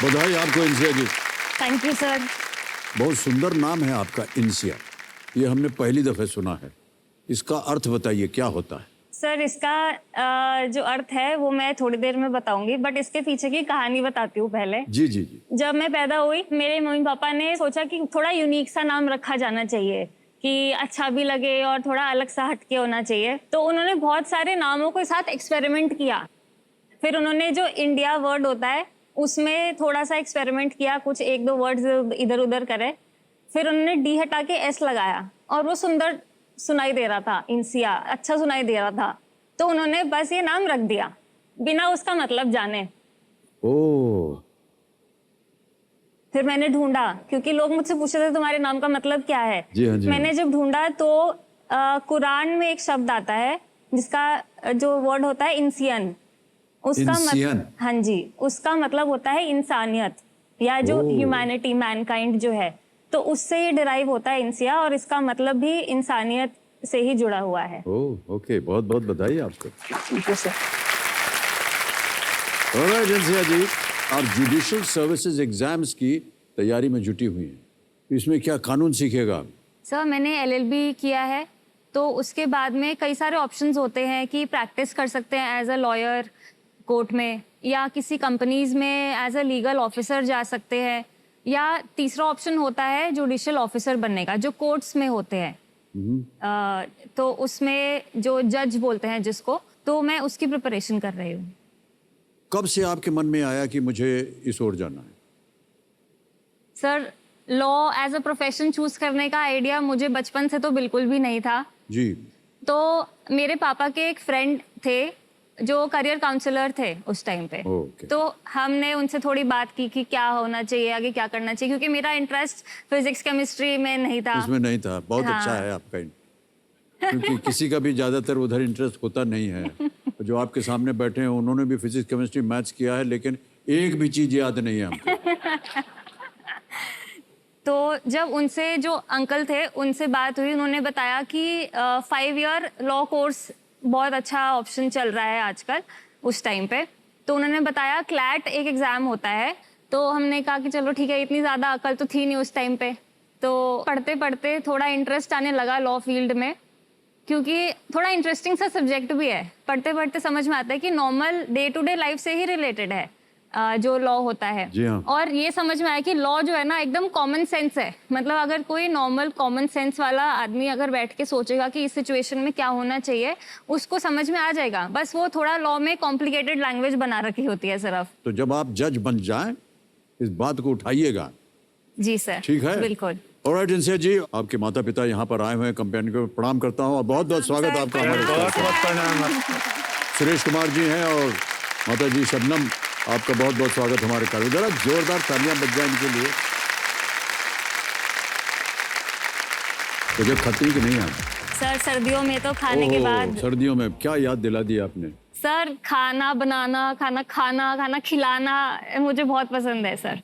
बधाई आपको Insiya ji. Thank you sir. बहुत सुंदर नाम है आपका इंसिया, ये हमने पहली दफे सुना है। इसका अर्थ बताइए क्या होता है? सर इसका जो अर्थ है वो मैं थोड़ी देर में बताऊंगी, बट इसके पीछे की कहानी बताती हूँ पहले। जी जी जी। जब मैं पैदा हुई मेरे मम्मी पापा ने सोचा कि थोड़ा यूनिक सा नाम रखा जाना चाहिए कि अच्छा भी लगे और थोड़ा अलग सा हटके होना चाहिए, तो उन्होंने बहुत सारे नामों के साथ एक्सपेरिमेंट किया। फिर उन्होंने जो इंडिया वर्ड होता है उसमें थोड़ा सा एक्सपेरिमेंट किया, कुछ एक दो वर्ड्स इधर उधर करे। फिर उन्होंने डी हटा के एस लगाया और वो सुंदर सुनाई दे रहा था, इंसिया अच्छा सुनाई दे रहा था, तो उन्होंने बस ये नाम रख दिया बिना उसका मतलब जाने। ओह। फिर मैंने ढूंढा क्योंकि लोग मुझसे पूछते थे तुम्हारे नाम का मतलब क्या है। जी हाँ, जी हाँ। मैंने जब ढूंढा तो कुरान में एक शब्द आता है जिसका जो वर्ड होता है इंसियन, उसका इंसियन? हाँ जी, उसका मतलब होता है इंसानियत या जो ह्यूमैनिटी, मैनकाइंड जो है, तो उससे ये डिराइव होता है इंसिया, और इसका मतलब भी इंसानियत से ही जुड़ा हुआ है। ओह ओके, बहुत बहुत बधाई आपको। Thank you sir. ऑलराइट इंसिया जी, आप जुडिशियल सर्विसेज एग्जाम्स की तैयारी में जुटी हुई हैं, इसमें क्या कानून सीखेगा आप? सर मैंने एलएलबी किया है, तो उसके बाद में कई सारे ऑप्शंस होते हैं कि प्रैक्टिस कर सकते हैं एज अ लॉयर कोर्ट में, या किसी कंपनीज में एज अ लीगल ऑफिसर जा सकते हैं, या तीसरा ऑप्शन होता है जुडिशियल ऑफिसर बनने का जो कोर्ट्स में होते हैं। तो उसमें जो जज बोलते हैं जिसको, तो मैं उसकी प्रिपरेशन कर रही हूँ। कब से आपके मन में आया कि मुझे इस ओर जाना है? Sir law as a profession choose करने का आइडिया मुझे बचपन से तो बिल्कुल भी नहीं था जी। तो मेरे पापा के एक फ्रेंड थे जो करियर काउंसलर थे उस टाइम पे। ओके। तो हमने उनसे थोड़ी बात की कि क्या होना चाहिए आगे, क्या करना चाहिए, क्योंकि मेरा इंटरेस्ट फिजिक्स केमिस्ट्री में नहीं था। इसमें नहीं था, बहुत हाँ। अच्छा है आपका क्योंकि किसी का भी ज्यादातर उधर इंटरेस्ट होता नहीं है। जो आपके सामने बैठे हैं उन्होंने भी फिजिक्स केमिस्ट्री मैथ्स किया है, लेकिन एक भी चीज याद नहीं है हमको। तो जब उनसे जो अंकल थे उनसे बात हुई, उन्होंने बताया कि 5 ईयर लॉ कोर्स बहुत अच्छा ऑप्शन चल रहा है आजकल उस टाइम पे। तो उन्होंने बताया क्लैट एक एग्ज़ाम होता है, तो हमने कहा कि चलो ठीक है, इतनी ज़्यादा अकल तो थी नहीं उस टाइम पे। तो पढ़ते पढ़ते थोड़ा इंटरेस्ट आने लगा लॉ फील्ड में, क्योंकि थोड़ा इंटरेस्टिंग सा सब्जेक्ट भी है। पढ़ते पढ़ते समझ में आता है कि normal day to day life से ही रिलेटेड है जो लॉ होता है। जी हाँ। और ये समझ में आया कि लॉ जो है ना एकदम कॉमन सेंस है। मतलब अगर कोई नॉर्मल कॉमन सेंस वाला आदमी अगर बैठ के सोचेगा कि इस सिचुएशन में क्या होना चाहिए, उसको समझ में आ जाएगा। बस वो थोड़ा लॉ में कॉम्प्लिकेटेड लैंग्वेज बना रखी होती है सिर्फ। तो जब आप जज बन जाएं इस बात को उठाइएगा। जी सर। ठीक है, बिल्कुल। ऑलराइट इंसिया जी, आपके माता पिता यहाँ पर आए हुए हैं, कंपेनी को प्रणाम करता हूँ और बहुत बहुत स्वागत आपका हमारे साथ। सुरेश कुमार जी हैं और माता जी शबनम, आपका बहुत बहुत स्वागत हमारे कार्यक्रम। जरा जोरदार तालियां बज जाए इनके लिए। तो जब खाती कि नहीं आप? सर सर्दियों में तो खाने के बाद। सर्दियों में क्या याद दिला दी आपने? सर खाना बनाना, खाना खिलाना मुझे बहुत पसंद है सर।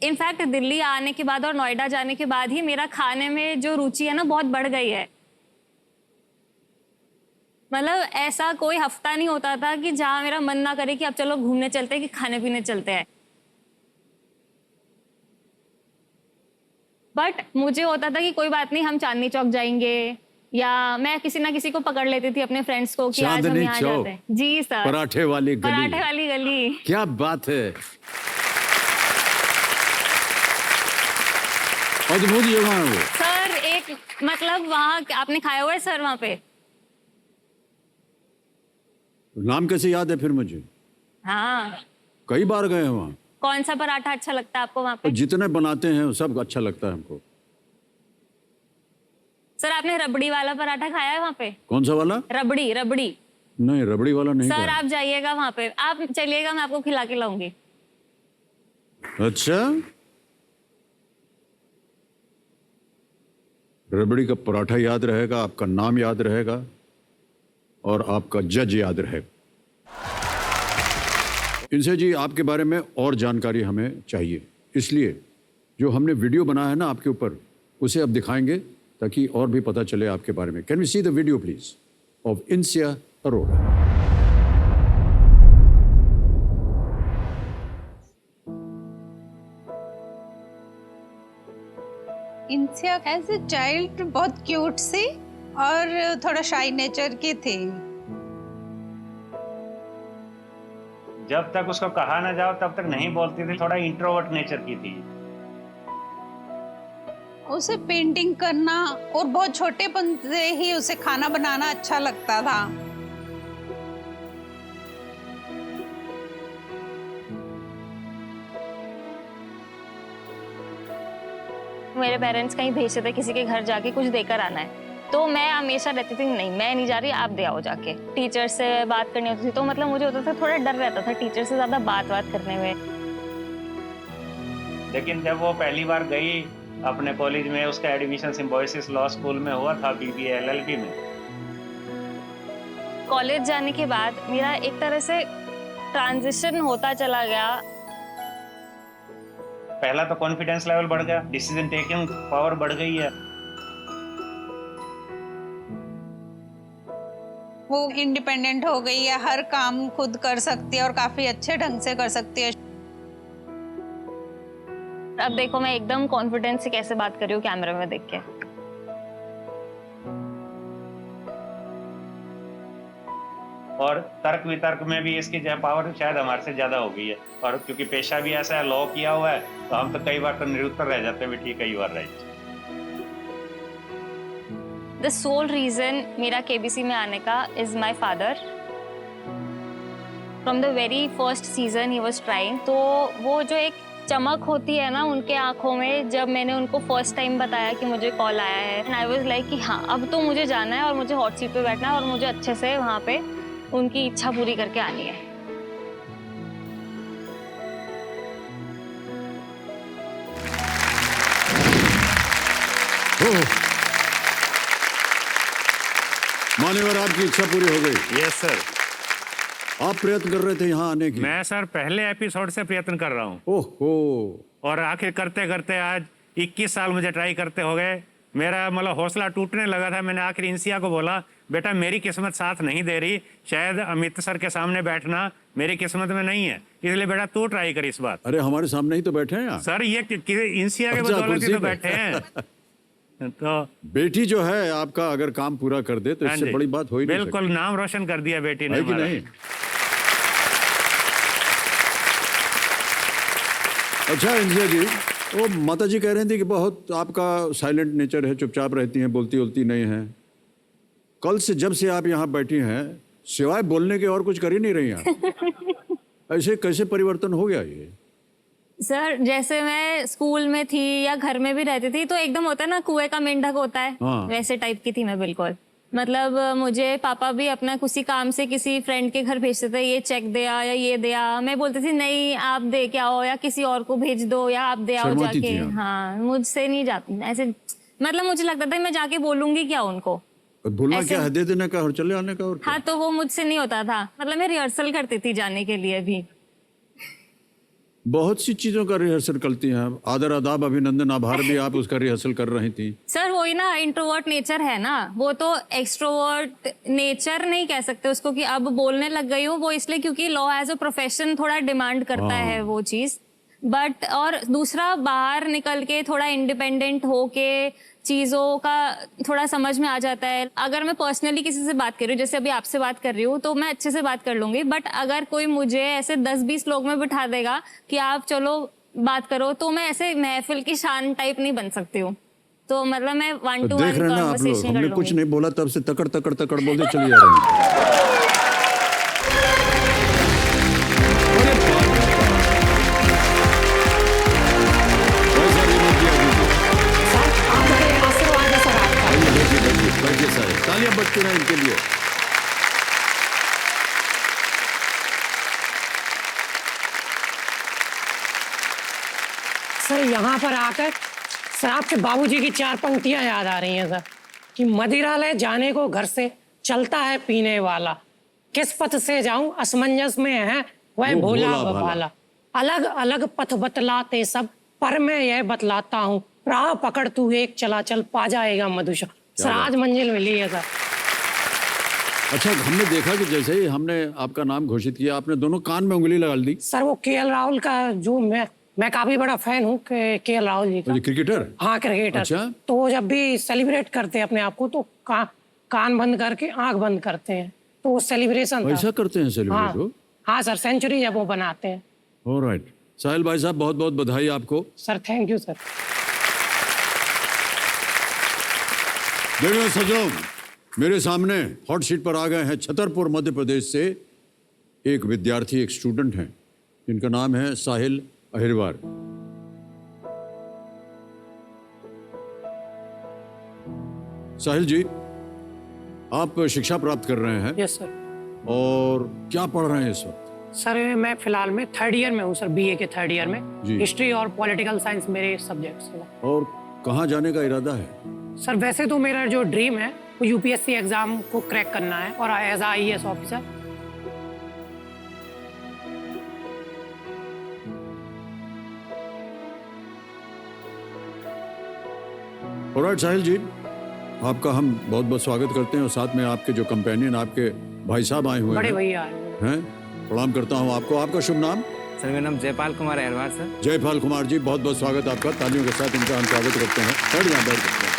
इनफैक्ट दिल्ली आने के बाद और नोएडा जाने के बाद ही मेरा खाने में जो रुचि है ना बहुत बढ़ गई है। मतलब ऐसा कोई हफ्ता नहीं होता था कि जहां मेरा मन ना करे कि अब चलो घूमने चलते हैं, कि खाने पीने चलते हैं। बट मुझे होता था कि कोई बात नहीं, हम चांदनी चौक जाएंगे, या मैं किसी ना किसी को पकड़ लेती थी अपने फ्रेंड्स को कि आज हम यहाँ जाते हैं। जी सर। पराठे वाली गली। पराठे वाली गली। क्या बात है, अद्भुत जगह है वो। सर एक मतलब वहाँ आपने खाया हुआ है सर वहाँ पे? नाम कैसे याद है फिर मुझे? हाँ। कई बार गए हैं वहाँ। कौन सा पराठा अच्छा लगता है आपको वहाँ पे? जितने बनाते हैं सब अच्छा लगता है हमको। सर आपने रबड़ी वाला पराठा खाया है वहाँ पे? कौन सा वाला? रबड़ी। नहीं, रबड़ी वाला नहीं सर खाया। आप जाइएगा वहाँ पे, आप चलिएगा, मैं आपको खिला के लाऊंगी। अच्छा, रबड़ी का पराठा याद रहेगा, आपका नाम याद रहेगा और आपका जज याद रहेगा। इंसिया जी, आपके बारे में और जानकारी हमें चाहिए, इसलिए जो हमने वीडियो बनाया है ना आपके ऊपर, उसे अब दिखाएंगे ताकि और भी पता चले आपके बारे में। Can we see the video please of Insiya Arora? Insiya as a child बहुत क्यूट सी और थोड़ा शाई नेचर की थी। जब तक उसको कहा ना जाओ तब तक नहीं बोलती थी, थोड़ा इंट्रोवर्ट नेचर की थी। उसे पेंटिंग करना और बहुत छोटेपन से ही उसे खाना बनाना अच्छा लगता था। मेरे पेरेंट्स कहीं भेजते थे किसी के घर जाके कुछ देकर आना है, तो मैं हमेशा रहती थी नहीं मैं नहीं जा रही, आप दे आओ जाके। टीचर से बात करनी होती थी तो मतलब मुझे होता था थोड़ा डर रहता था टीचर से ज्यादा बात करने में। लेकिन जब वो पहली बार गई अपने कॉलेज में, उसका एडमिशन सिम्बोयसिस लॉ स्कूल में हुआ था, BBA LLB में। कॉलेज जाने के बाद मेरा एक तरह से ट्रांजिशन होता चला गया। पहला तो कॉन्फिडेंस लेवल बढ़ गया, डिसीजन टेकिंग पावर बढ़ गई है। वो इंडिपेंडेंट हो गई है, हर काम खुद कर सकती है और काफी अच्छे ढंग से कर सकती है। अब देखो मैं एकदम कॉन्फिडेंस से कैसे बात कर रही हूँ कैमरे में देख के। और तर्क वितर्क में भी इसकी पावर शायद हमारे से ज्यादा हो गई है। और क्योंकि पेशा भी ऐसा है, लॉ किया हुआ है, तो हम तो कई बार तो निरुत्तर रह जाते हैं भी ठीक कई बार राइट। द सोल रीजन मेरा KBC में आने का is my father. From the very first season he was trying. तो वो जो एक चमक होती है ना उनके आंखों में, जब मैंने उनको फर्स्ट टाइम बताया कि मुझे कॉल आया है, एंड आई वाज लाइक कि हाँ अब तो मुझे जाना है और मुझे हॉट सीट पे बैठना है और मुझे अच्छे से वहाँ पे उनकी इच्छा पूरी करके आनी है। मान्यवर आपकी इच्छा पूरी हो गई। Yes sir. आप प्रयत्न कर रहे थे यहाँ आने की? मैं सर पहले एपिसोड से प्रयत्न कर रहा हूँ। ओहो। और आखिर करते करते आज 21 साल मुझे ट्राई करते हो गए। मेरा मतलब हौसला टूटने लगा था। मैंने आखिर इंसिया को बोला बेटा मेरी किस्मत साथ नहीं दे रही, शायद अमित सर के सामने बैठना मेरी किस्मत में नहीं है, इसलिए बेटा तू ट्राई कर इस बार। अरे हमारे सामने ही तो बैठे हैं सर ये इंसिया के अच्छा, बदौलत कुर्सी ही तो पे। बैठे हैं। तो बेटी जो है आपका अगर काम पूरा कर दे तो हाँ इससे जी, बड़ी बात हो ही नहीं बिल्कुल नाम रोशन कर दिया बेटी ने है कि हमारा। नहीं? अच्छा इंसिया जी, वो माता जी कह रही थी कि बहुत आपका साइलेंट नेचर है, चुपचाप रहती हैं, बोलती उलती नहीं हैं। कल से जब से आप यहाँ बैठी हैं सिवाय बोलने के और कुछ कर ही नहीं रही हैं। ऐसे कैसे परिवर्तन हो गया ये? सर जैसे मैं स्कूल में थी या घर में भी रहती थी तो एकदम होता है ना कुएं का मेंढक होता है, हाँ। वैसे टाइप की थी मैं बिल्कुल। मतलब मुझे पापा भी अपना किसी काम से किसी फ्रेंड के घर भेजते थे, ये चेक दे आ या ये दे आ, मैं बोलती थी नहीं आप दे के आओ या किसी और को भेज दो या आप दे आओ शर्माती जाके। थी आप? हाँ मुझसे नहीं जाती ऐसे, मतलब मुझे लगता था मैं जाके बोलूंगी क्या उनको। बोलना ऐसे- क्या है, दे देने का और चले आने का और क्या? हाँ तो वो मुझसे नहीं होता था, मतलब मैं रिहर्सल करती थी जाने के लिए भी। बहुत सी चीजों का रिहर्सल करती हैं। आदर आदाब अभिनंदन आभार भी आप उसका रिहर्सल कर रही थी। सर वही ना इंट्रोवर्ट नेचर है ना, वो तो एक्सट्रोवर्ट नेचर नहीं कह सकते उसको कि अब बोलने लग गई हूँ, वो इसलिए क्योंकि लॉ एज अ प्रोफेशन थोड़ा डिमांड करता है वो चीज। बट और दूसरा बाहर निकल के थोड़ा इंडिपेंडेंट होके चीज़ों का थोड़ा समझ में आ जाता है। अगर मैं पर्सनली किसी से बात कर रही हूँ, जैसे अभी आपसे बात कर रही हूँ, तो मैं अच्छे से बात कर लूंगी। बट अगर कोई मुझे ऐसे 10-20 लोग में बिठा देगा कि आप चलो बात करो, तो मैं ऐसे महफिल की शान टाइप नहीं बन सकती हूँ। तो मतलब मैं 1 to 1 देख रहे हैं ना आप लोग, कॉन्वर्सेशन कर हमने कुछ लूंगी। नहीं बोला तब से तकड़ तकड़ तकड़ बोलते चली जा रही हैं। बैठिए सारे, तालियां बजती रहें इनके लिए। सर यहाँ पर आकर सर आपके बाबूजी की 4 पंक्तियां याद आ रही हैं सर, कि मदिरालय जाने को घर से चलता है पीने वाला, किस पथ से जाऊं असमंजस में है वह वो भोला भोला भाला। भाला, अलग अलग पथ बतलाते सब पर मैं यह बतलाता हूँ, राह पकड़ तू एक चला चल पा जाएगा मधुशा। सर बात। आज मंजिल मिली है सर। अच्छा हमने देखा कि जैसे ही हमने आपका नाम घोषित किया आपने दोनों कान में उंगली लगा दी। सर वो KL राहुल का जो मैं मैं काफी बड़ा फैन हूँ के राहुल जी का। मुझे क्रिकेटर। हाँ, क्रिकेटर। अच्छा। तो वो जब भी सेलिब्रेट करते हैं अपने आप को तो कान बंद करके आंख बंद करते हैं, तो वो सेलिब्रेशन था। ऐसा करते हैं सेलिब्रेट वो? हाँ सर, सेंचुरी जब वो बनाते हैं। ऑलराइट, साहिल भाई साहब बहुत बहुत बधाई आपको। Sir thank you sir. देखिए सजों, मेरे सामने हॉट सीट पर आ गए हैं छतरपुर मध्य प्रदेश से एक विद्यार्थी, एक स्टूडेंट हैं जिनका नाम है साहिल अहिरवार। साहिल जी, आप शिक्षा प्राप्त कर रहे हैं? Yes sir. और क्या पढ़ रहे हैं इस वक्त? सर मैं फिलहाल में 3rd ईयर में हूँ सर, बीए के 3rd ईयर में। जी। हिस्ट्री और पॉलिटिकल साइंस मेरे सब्जेक्ट्स हैं। और कहाँ जाने का इरादा है? सर वैसे तो मेरा जो ड्रीम है वो यूपीएससी एग्जाम को क्रैक करना है और एज आईएएस ऑफिसर। ऑलराइट साहिल जी, आपका हम बहुत बहुत स्वागत करते हैं और साथ में आपके जो कंपेनियन, आपके भाई साहब आए हुए बड़े हैं। भैया आए हुए हैं, प्रणाम करता हूं आपको। आपका शुभ नाम? सर मेरा नाम जयपाल कुमार अहिरवार सर। जयपाल कुमार जी, बहुत बहुत स्वागत आपका। तालियों के साथ इनका हम स्वागत करते हैं। बैठ जाएं, बैठ जाएं।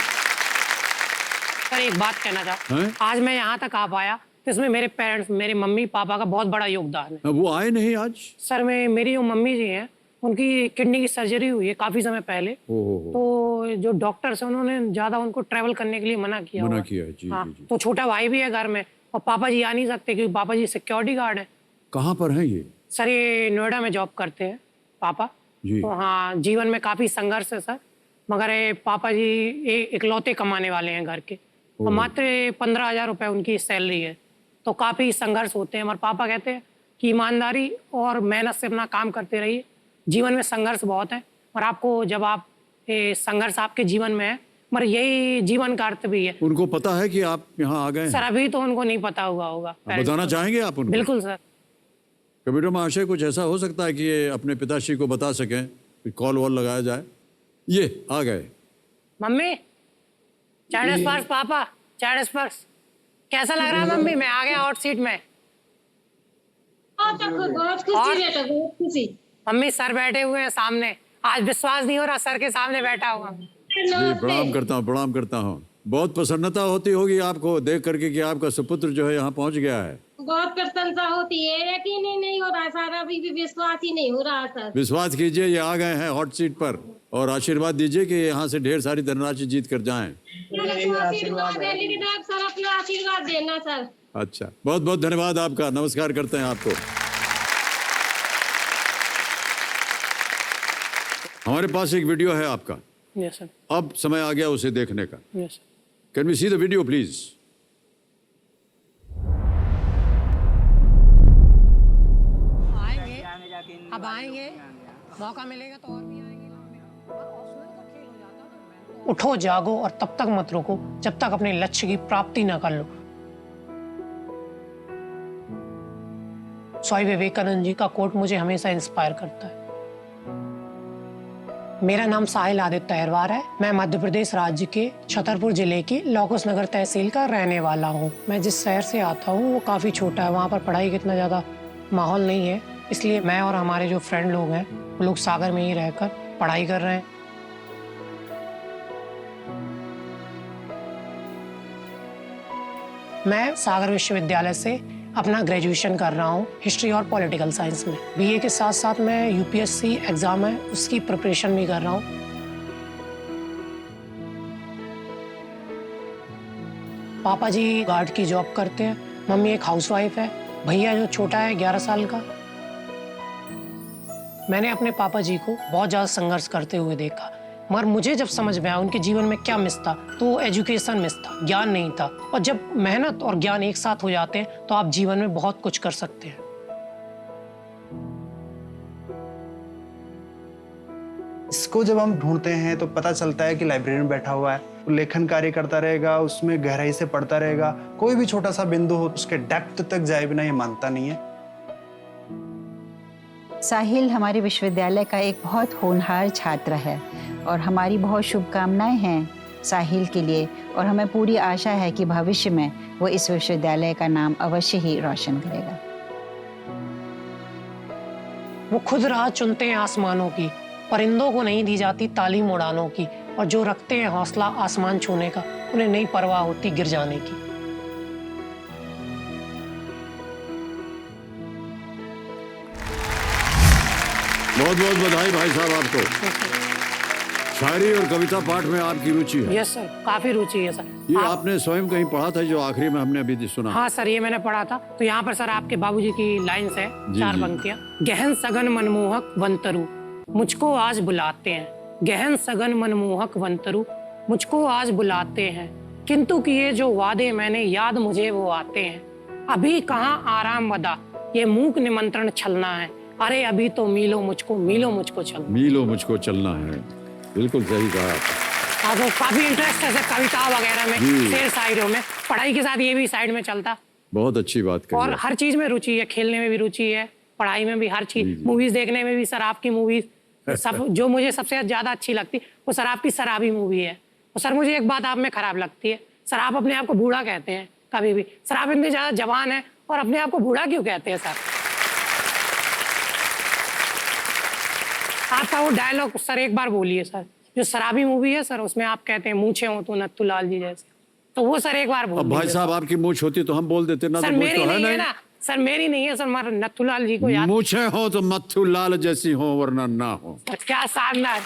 सर एक बात कहना हैं? चाहता, आज मैं यहाँ तक आ पाया तो इसमें मेरे पेरेंट्स, मेरे मम्मी पापा का बहुत बड़ा योगदान है। वो आए नहीं आज? सर मेरी जो मम्मी जी हैं उनकी किडनी की सर्जरी हुई है काफी समय पहले। ओहो। तो जो डॉक्टर्स हैं उन्होंने ज्यादा उनको ट्रेवल करने के लिए मना किया मना हुआ। किया है, जी, हाँ, जी, जी। तो छोटा भाई भी है घर में और पापा जी आ नहीं सकते क्योंकि पापा जी सिक्योरिटी गार्ड है। कहाँ पर हैं ये? सर ये नोएडा में जॉब करते हैं पापा जी। तो हाँ, जीवन में काफी संघर्ष है सर, मगर ये पापा जी इकलौते कमाने वाले हैं घर के और मात्र 15,000 रुपए उनकी सैलरी है, तो काफी संघर्ष होते हैं। हमारे पापा कहते हैं कि ईमानदारी और मेहनत से अपना काम करते रहिए, जीवन में संघर्ष बहुत है और आपको जब आप संघर्ष आपके जीवन में है, मगर यही जीवन का अर्थ भी है। उनको पता है कि आप यहाँ आ गए हैं? सर अभी तो उनको नहीं पता हुआ होगा। आप बताना चाहेंगे आप उनको? बिल्कुल सर। कंप्यूटर महाशय, कुछ ऐसा हो सकता है कि ये अपने पिताश्री को बता सकें, कॉल वॉल लगाया जाए? ये आ गए। मम्मी चाइनीज स्पर्श, पापा चाइनीज स्पर्श कैसा लग रहा है मम्मी? मैं आ गया हॉट सीट में। बहुत खुशी बेटा, बहुत खुशी। मम्मी सर बैठे हुए हैं सामने, आज विश्वास नहीं हो रहा सर के सामने बैठा हुआ। जी, प्रणाम करता हूँ, प्रणाम करता हूँ। बहुत प्रसन्नता होती होगी आपको देख करके कि आपका सुपुत्र जो है यहाँ पहुँच गया है। बहुत प्रशंसा होती है, यकीन ही नहीं हो रहा सर, अभी भी विश्वास ही नहीं हो रहा सर। विश्वास कीजिए, ये आ गए हैं हॉट सीट पर और आशीर्वाद दीजिए कि यहाँ से ढेर सारी धनराशि जीत कर जाएं। आशीर्वाद है, लेकिन आप सर अपना आशीर्वाद देना सर। अच्छा, बहुत बहुत धन्यवाद आपका, नमस्कार करते हैं आपको। हमारे पास एक वीडियो है आपका, यस सर। अब समय आ गया उसे देखने का। Yes can we see the video please? आएंगे, अब आएंगे, मौका मिलेगा तो और भी आएंगे। उठो जागो और तब तक मत रुको जब तक अपने लक्ष्य की प्राप्ति न कर लो। स्वामी विवेकानंद जी का कोट मुझे हमेशा इंस्पायर करता है। मेरा नाम साहिल आदित्य अहिरवार है। मैं मध्य प्रदेश राज्य के छतरपुर जिले की लौकुश नगर तहसील का रहने वाला हूँ। मैं जिस शहर से आता हूँ वो काफ़ी छोटा है, वहाँ पर पढ़ाई का इतना ज़्यादा माहौल नहीं है, इसलिए मैं और हमारे जो फ्रेंड लोग हैं वो लोग सागर में ही रहकर पढ़ाई कर रहे हैं। मैं सागर विश्वविद्यालय से अपना ग्रेजुएशन कर रहा हूँ हिस्ट्री और पॉलिटिकल साइंस में। बीए के साथ साथ मैं यूपीएससी एग्जाम है उसकी प्रिपरेशन भी कर रहा हूँ। पापा जी गार्ड की जॉब करते हैं, मम्मी एक हाउसवाइफ है, भैया जो छोटा है 11 साल का। मैंने अपने पापा जी को बहुत ज़्यादा संघर्ष करते हुए देखा, मगर मुझे जब समझ में आया उनके जीवन में क्या मिस था तो एजुकेशन मिस था, ज्ञान नहीं था। और जब मेहनत और ज्ञान एक साथ हो जाते हैं तो आप जीवन में बहुत कुछ कर सकते हैं। इसको जब हम ढूंढते हैं तो पता चलता है कि लाइब्रेरी में बैठा हुआ है, वो लेखन कार्य करता रहेगा, उसमें गहराई से पढ़ता रहेगा, कोई भी छोटा सा बिंदु हो उसके डेप्थ तक जाए बिना ये मानता नहीं है। साहिल हमारे विश्वविद्यालय का एक बहुत होनहार छात्र है और हमारी बहुत शुभकामनाएं हैं साहिल के लिए, और हमें पूरी आशा है कि भविष्य में वो इस विश्वविद्यालय का नाम अवश्य ही रोशन करेगा। वो खुद राह चुनते हैं आसमानों की परिंदों को नहीं दी जाती तालीम उड़ानों की, और जो रखते हैं हौसला आसमान छूने का, उन्हें नहीं परवाह होती गिर जाने की। बहुत बहुत बधाई भाई साहब आपको। शायरी और कविता पाठ में आपकी रुचि है? यस सर, काफी रुचि है सर। ये आपने स्वयं कहीं पढ़ा था जो आखिरी में हमने अभी सुना? हाँ सर, ये मैंने पढ़ा था। तो यहाँ पर सर आपके बाबूजी की लाइन्स है, चार पंक्तियाँ। गहन सघन मनमोहक वंतरु मुझको आज बुलाते हैं, गहन सघन मनमोहक वंतरु मुझको आज बुलाते हैं, किंतु किए जो वादे मैंने याद मुझे वो आते हैं। अभी कहाँ आराम वदा, ये मूक निमंत्रण छलना है, अरे अभी तो मिलो मुझको चलना। मिलो मुझको चलना है, बिल्कुल सही कहा आपने। हाँ, तो काफी इंटरेस्ट है सर कविता वगैरह में, शेर शायरियों में। पढ़ाई के साथ ये भी साइड में चलता। बहुत अच्छी बात कही। और हर चीज में रुचि है, खेलने में भी रुचि है, पढ़ाई में भी, हर चीज, मूवीज देखने में भी। सर आपकी मूवीज सब जो मुझे सबसे ज्यादा अच्छी लगती वो सर आपकी शराबी मूवी है। और सर मुझे एक बात आप में खराब लगती है, सर आप अपने आप को बूढ़ा कहते हैं कभी भी। सर आप इतने ज्यादा जवान हैं और अपने आप को बूढ़ा क्यों कहते हैं सर? आपका वो डायलॉग सर एक बार बोलिए सर, जो शराबी मूवी है सर, उसमें आप कहते हैं मूछे हो तो नत्थूलाल जी जैसे, तो वो सर एक बार बोल अब भाई साहब आपकी मूछ होती तो हम बोल देते ना। सर तो मेरी तो नहीं है ना सर, मेरी नहीं है सर, मगर नत्थूलाल जी को याद। मूछे हो तो मत्थू लाल जैसी हो वरना ना हो। क्या शानदार।